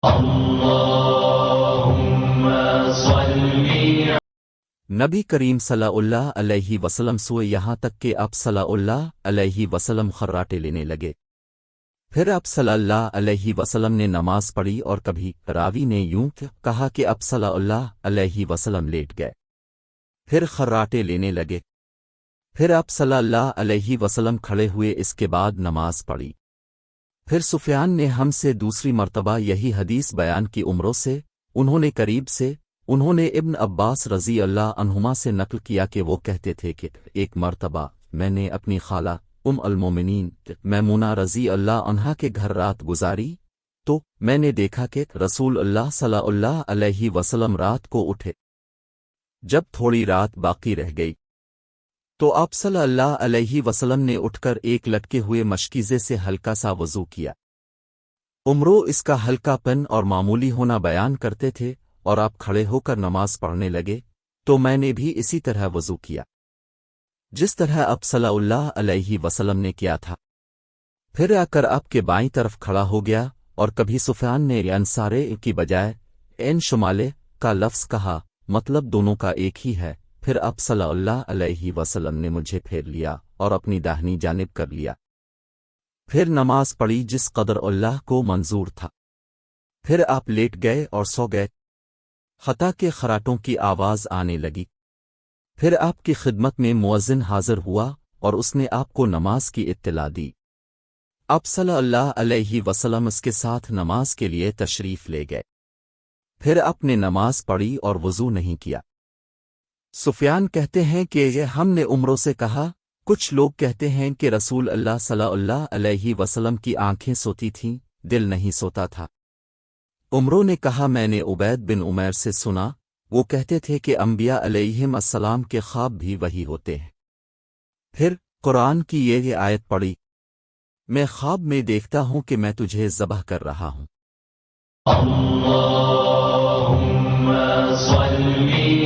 اللهم صل نبی کریم صلی اللہ علیہ وسلم سوئے یہاں تک کہ آپ صلی اللہ علیہ وسلم خراٹے لینے لگے۔ پھر آپ صلی اللہ علیہ وسلم نے نماز پڑھی اور کبھی راوی نے یوں کہا کہ آپ صلی اللہ علیہ وسلم لیٹ گئے، پھر خراٹے لینے لگے، پھر آپ صلی اللہ علیہ وسلم کھڑے ہوئے، اس کے بعد نماز پڑھی۔ پھر سفیان نے ہم سے دوسری مرتبہ یہی حدیث بیان کی عمروں سے، انہوں نے قریب سے، انہوں نے ابن عباس رضی اللہ عنہما سے نقل کیا کہ وہ کہتے تھے کہ ایک مرتبہ میں نے اپنی خالہ المومنین میمونہ رضی اللہ عنہا کے گھر رات گزاری تو میں نے دیکھا کہ رسول اللہ صلی اللہ علیہ وسلم رات کو اٹھے۔ جب تھوڑی رات باقی رہ گئی تو آپ صلی اللہ علیہ وسلم نے اٹھ کر ایک لٹکے ہوئے مشکیزے سے ہلکا سا وضو کیا۔ عمرو اس کا ہلکا پن اور معمولی ہونا بیان کرتے تھے، اور آپ کھڑے ہو کر نماز پڑھنے لگے تو میں نے بھی اسی طرح وضو کیا جس طرح آپ صلی اللہ علیہ وسلم نے کیا تھا۔ پھر آ کر آپ کے بائیں طرف کھڑا ہو گیا، اور کبھی سفیان نے انصارے کی بجائے این شمالے کا لفظ کہا، مطلب دونوں کا ایک ہی ہے۔ پھر آپ صلی اللہ علیہ وسلم نے مجھے پھیر لیا اور اپنی داہنی جانب کر لیا، پھر نماز پڑھی جس قدر اللہ کو منظور تھا، پھر آپ لیٹ گئے اور سو گئے حتیٰ کہ خراٹوں کی آواز آنے لگی۔ پھر آپ کی خدمت میں مؤذن حاضر ہوا اور اس نے آپ کو نماز کی اطلاع دی۔ آپ صلی اللہ علیہ وسلم اس کے ساتھ نماز کے لیے تشریف لے گئے، پھر آپ نے نماز پڑھی اور وضو نہیں کیا۔ سفیان کہتے ہیں کہ یہ ہم نے عمروں سے کہا، کچھ لوگ کہتے ہیں کہ رسول اللہ صلی اللہ علیہ وسلم کی آنکھیں سوتی تھیں، دل نہیں سوتا تھا۔ عمروں نے کہا میں نے عبید بن عمیر سے سنا، وہ کہتے تھے کہ انبیاء علیہم السلام کے خواب بھی وہی ہوتے ہیں۔ پھر قرآن کی یہ آیت پڑھی، میں خواب میں دیکھتا ہوں کہ میں تجھے ذبح کر رہا ہوں۔ اللهم صل